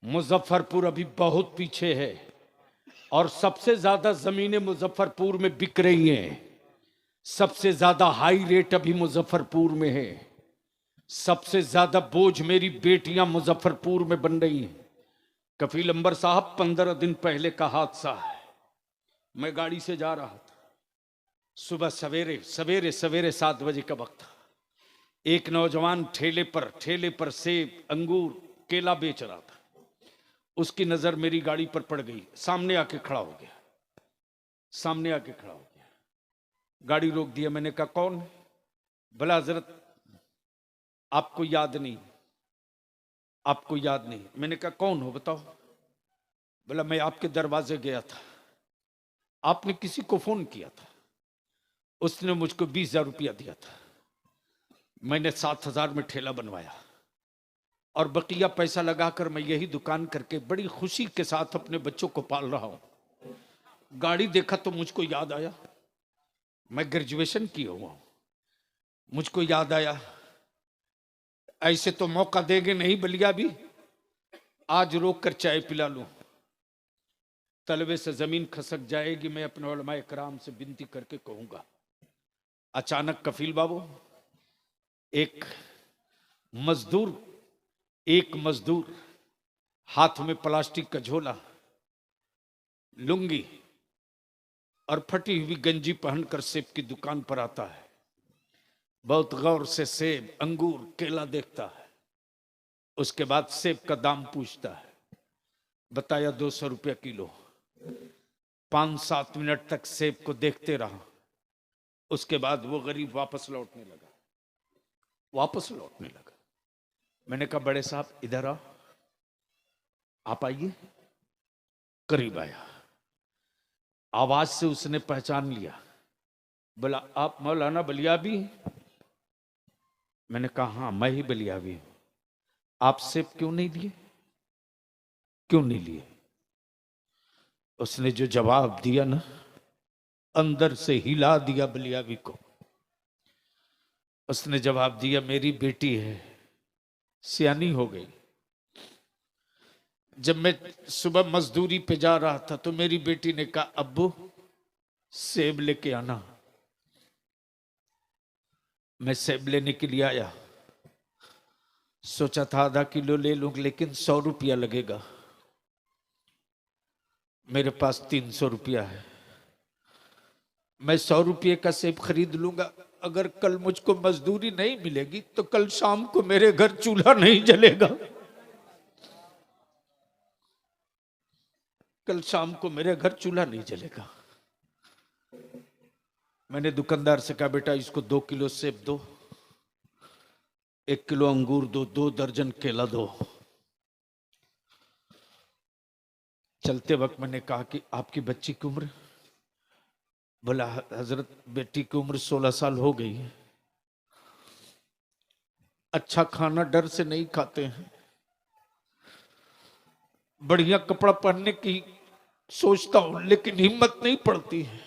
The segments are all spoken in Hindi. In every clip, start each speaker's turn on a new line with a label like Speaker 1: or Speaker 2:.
Speaker 1: मुजफ्फरपुर अभी बहुत पीछे है और सबसे ज्यादा जमीनें मुजफ्फरपुर में बिक रही हैं। सबसे ज्यादा हाई रेट अभी मुजफ्फरपुर में है। सबसे ज्यादा बोझ मेरी बेटियां मुजफ्फरपुर में बन रही हैं। कफील अंबर साहब, 15 दिन पहले का हादसा है। मैं गाड़ी से जा रहा था, सुबह सवेरे सवेरे सवेरे 7 बजे का वक्त था। एक नौजवान ठेले पर सेब, अंगूर, केला बेच रहा था। उसकी नजर मेरी गाड़ी पर पड़ गई। सामने आके खड़ा हो गया। गाड़ी रोक दिया। मैंने कहा कौन? भला हजरत आपको याद नहीं? मैंने कहा कौन हो बताओ। बोला मैं आपके दरवाजे गया था, आपने किसी को फोन किया था, उसने मुझको 20,000 रुपया दिया था। मैंने 7,000 में ठेला बनवाया और बकिया पैसा लगाकर मैं यही दुकान करके बड़ी खुशी के साथ अपने बच्चों को पाल रहा हूं। गाड़ी देखा तो मुझको याद आया, मैं ग्रेजुएशन किया हुआ हूं। मुझको याद आया ऐसे तो मौका देंगे नहीं बलिया भी, आज रोक कर चाय पिला लूं। तलवे से जमीन खसक जाएगी, मैं अपने उलमाए कराम से विनती करके कहूंगा। अचानक कफील बाबू, एक मजदूर हाथ में प्लास्टिक का झोला, लुंगी और फटी हुई गंजी पहनकर सेब की दुकान पर आता है। बहुत गौर से सेब, अंगूर, केला देखता है। उसके बाद सेब का दाम पूछता है। बताया 200 रुपया किलो। 5-7 मिनट तक सेब को देखते रहा। उसके बाद वो गरीब वापस लौटने लगा। मैंने कहा बड़े साहब इधर आओ, आप आइए। करीब आया। आवाज से उसने पहचान लिया। बोला आप मौलाना बलियाबी? मैंने कहा हाँ मैं ही बलियाबी हूं। आप सेब क्यों नहीं लिए? उसने जो जवाब दिया ना, अंदर से हिला दिया बलियाबी को। उसने जवाब दिया मेरी बेटी है, सियानी हो गई। जब मैं सुबह मजदूरी पे जा रहा था तो मेरी बेटी ने कहा अब्बू सेब लेके आना। मैं सेब लेने के लिए आया। सोचा था आधा किलो ले लूं, लेकिन 100 रुपया लगेगा। मेरे पास 300 रुपया है। मैं 100 रुपये का सेब खरीद लूंगा। अगर कल मुझको मजदूरी नहीं मिलेगी तो कल शाम को मेरे घर चूल्हा नहीं जलेगा। मैंने दुकानदार से कहा बेटा इसको 2 किलो सेब दो, 1 किलो अंगूर दो, 2 दर्जन केला दो। चलते वक्त मैंने कहा कि आपकी बच्ची की उम्र? बोला हजरत बेटी की उम्र 16 साल हो गई है। अच्छा खाना डर से नहीं खाते हैं, बढ़िया कपड़ा पहनने की सोचता हूं लेकिन हिम्मत नहीं पड़ती है।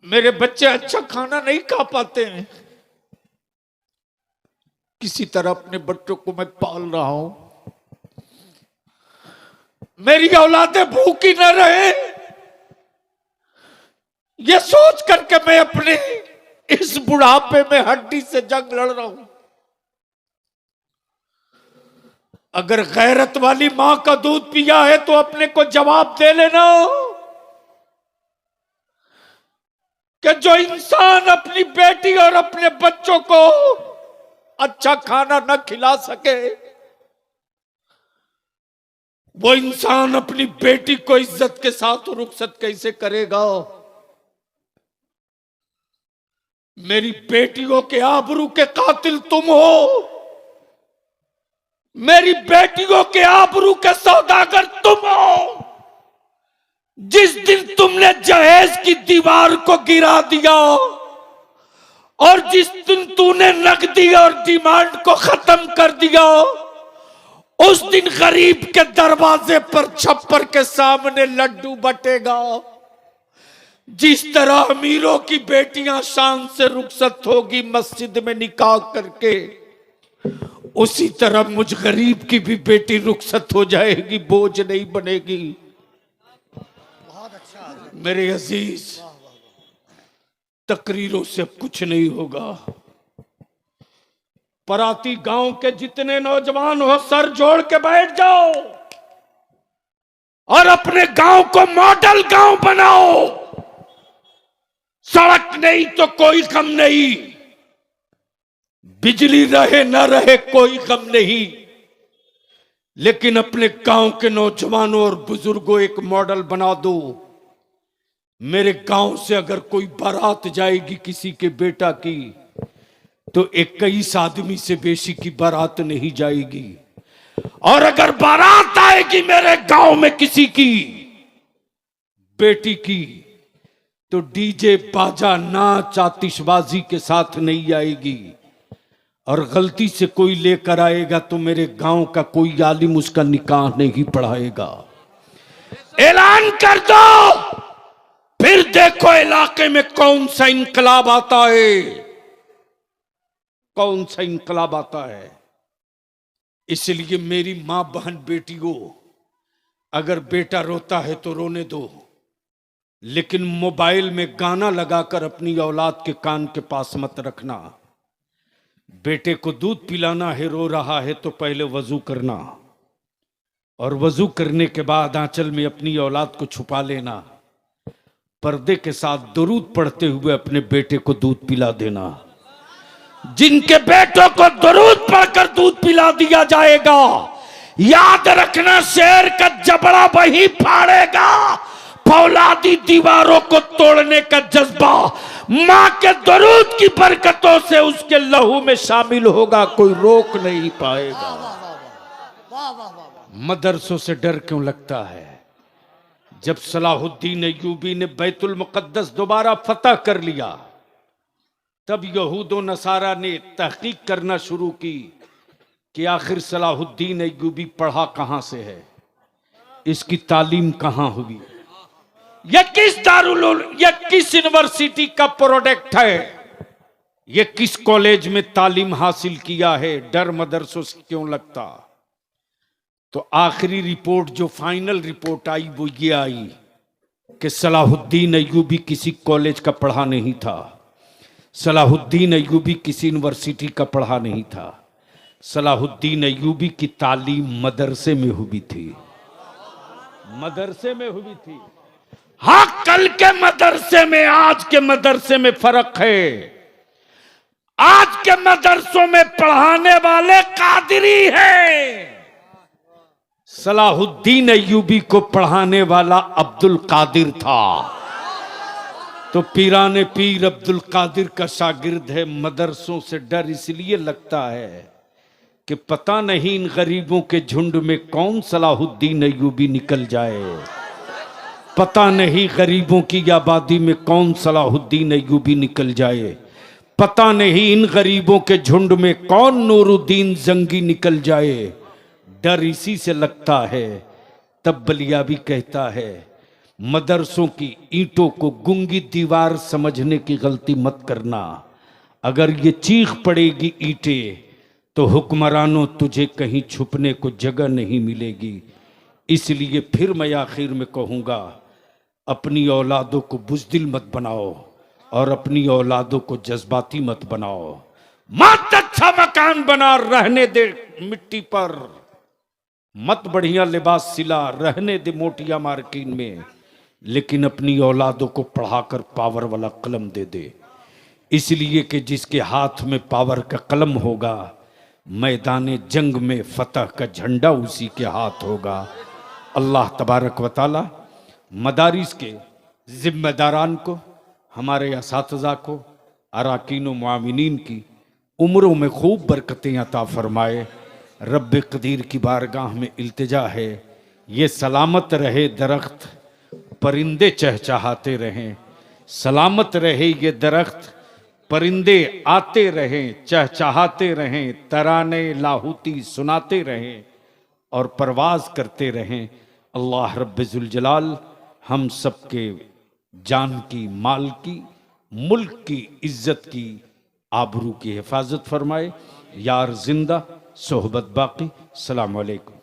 Speaker 1: मेरे बच्चे अच्छा खाना नहीं खा पाते हैं। किसी तरह अपने बच्चों को मैं पाल रहा हूं। मेरी औलादें भूखी न रहे, ये सोच करके मैं अपने इस बुढ़ापे में हड्डी से जंग लड़ रहा हूं। अगर गैरत वाली मां का दूध पिया है तो अपने को जवाब दे लेना कि जो इंसान अपनी बेटी और अपने बच्चों को अच्छा खाना न खिला सके, वो इंसान अपनी बेटी को इज्जत के साथ रुखसत कैसे करेगा? मेरी बेटियों के आबरू के कातिल तुम हो। मेरी बेटियों के आबरू के सौदागर तुम हो। जिस दिन तुमने जहेज की दीवार को गिरा दिया और जिस दिन तूने नकदी और डिमांड को खत्म कर दिया, उस दिन गरीब के दरवाजे पर छप्पर के सामने लड्डू बटेगा। जिस तरह अमीरों की बेटियां शान से रुखसत होगी मस्जिद में निकाह करके, उसी तरह मुझ गरीब की भी बेटी रुखसत हो जाएगी, बोझ नहीं बनेगी। मेरे अजीज, तकरीरों से अब कुछ नहीं होगा। पराती गांव के जितने नौजवान हो, सर जोड़ के बैठ जाओ और अपने गांव को मॉडल गांव बनाओ। सड़क नहीं तो कोई गम नहीं, बिजली रहे ना रहे कोई गम नहीं, लेकिन अपने गांव के नौजवानों और बुजुर्गों एक मॉडल बना दो। मेरे गांव से अगर कोई बारात जाएगी किसी के बेटा की, तो 21 आदमी से बेशी की बारात नहीं जाएगी। और अगर बारात आएगी मेरे गांव में किसी की बेटी की, तो डीजे बाजा नाच आतिशबाजी के साथ नहीं आएगी। और गलती से कोई लेकर आएगा तो मेरे गांव का कोई आलिम उसका निकाह नहीं पढ़ाएगा। ऐलान कर दो, फिर देखो इलाके में कौन सा इनकलाब आता है, कौन सा इनकलाब आता है। इसलिए मेरी मां बहन बेटियों, अगर बेटा रोता है तो रोने दो, लेकिन मोबाइल में गाना लगाकर अपनी औलाद के कान के पास मत रखना। बेटे को दूध पिलाना है, रो रहा है, तो पहले वजू करना, और वजू करने के बाद आंचल में अपनी औलाद को छुपा लेना। पर्दे के साथ दुरूद पढ़ते हुए अपने बेटे को दूध पिला देना। जिनके बेटों को दुरूद पढ़कर दूध पिला दिया जाएगा, याद रखना शेर का जबड़ा वही फाड़ेगा। फौलादी दीवारों को तोड़ने का जज्बा मां के दुरूद की बरकतों से उसके लहू में शामिल होगा, कोई रोक नहीं पाएगा। मदरसों से डर क्यों लगता है? जब सलाहुद्दीन अय्यूबी ने बैतुल मुकद्दस दोबारा फतह कर लिया, तब यहूद व नसारा ने तहकीक करना शुरू की कि आखिर सलाहुद्दीन अय्यूबी पढ़ा कहां से है, इसकी तालीम कहां हुई, यह किस दारुल यह किस यूनिवर्सिटी का प्रोडक्ट है, यह किस कॉलेज में तालीम हासिल किया है। डर मदरसों से क्यों लगता? तो आखिरी रिपोर्ट जो फाइनल रिपोर्ट आई वो ये आई कि सलाहुद्दीन अय्यूबी किसी कॉलेज का पढ़ा नहीं था, सलाहुद्दीन अय्यूबी किसी यूनिवर्सिटी का पढ़ा नहीं था, सलाहुद्दीन अय्यूबी की तालीम मदरसे में हुई थी, मदरसे में हुई थी। हाँ, कल के मदरसे में आज के मदरसे में फर्क है। आज के मदरसों में पढ़ाने वाले कादरी हैं, सलाहुद्दीन अय्यूबी को पढ़ाने वाला अब्दुल कादिर था। तो पीराने पीर अब्दुल कादिर का शागिर्द है। मदरसों से डर इसलिए लगता है कि पता नहीं इन गरीबों के झुंड में कौन सलाहुद्दीन अय्यूबी निकल जाए, पता नहीं गरीबों की आबादी में कौन सलाहुद्दीन अय्यूबी निकल जाए, पता नहीं इन गरीबों के झुंड में कौन नूरुद्दीन जंगी निकल जाए। डर इसी से लगता है। तब बलियाबी कहता है, मदरसों की ईंटों को गूंगी दीवार समझने की गलती मत करना। अगर ये चीख पड़ेगी ईंटें, तो हुक्मरानों तुझे कहीं छुपने को जगह नहीं मिलेगी। इसलिए फिर मैं आखिर में कहूँगा, अपनी औलादों को बुज़दिल मत बनाओ और अपनी औलादों को जज्बाती मत बनाओ। मत अच्छा मकान बना, रहने दे मिट्टी पर, मत बढ़िया लिबास सिला, रहने दे मोटिया मार्किन में, लेकिन अपनी औलादों को पढ़ाकर पावर वाला कलम दे दे। इसलिए कि जिसके हाथ में पावर का कलम होगा, मैदान जंग में फतह का झंडा उसी के हाथ होगा। अल्लाह तबारक व तआला मदारिस के जिम्मेदारान को, हमारे असातिज़ा को, अराकीन व मुआविनीन की उम्रों में खूब बरकतें अता फरमाए। रब कदीर की बारगाह में इल्तिजा है, ये सलामत रहे दरख्त, परिंदे चहचहाते रहें, सलामत रहे ये दरख्त, परिंदे आते रहें, चहचहाते रहें, तराने लाहूती सुनाते रहें और परवाज करते रहें। अल्लाह रब्बे जुल जलाल हम सबके जान की, माल की, मुल्क की, इज्जत की, आबरू की हिफाजत फरमाए। यार जिंदा सोहबत बाकी। सलाम अलैकुम।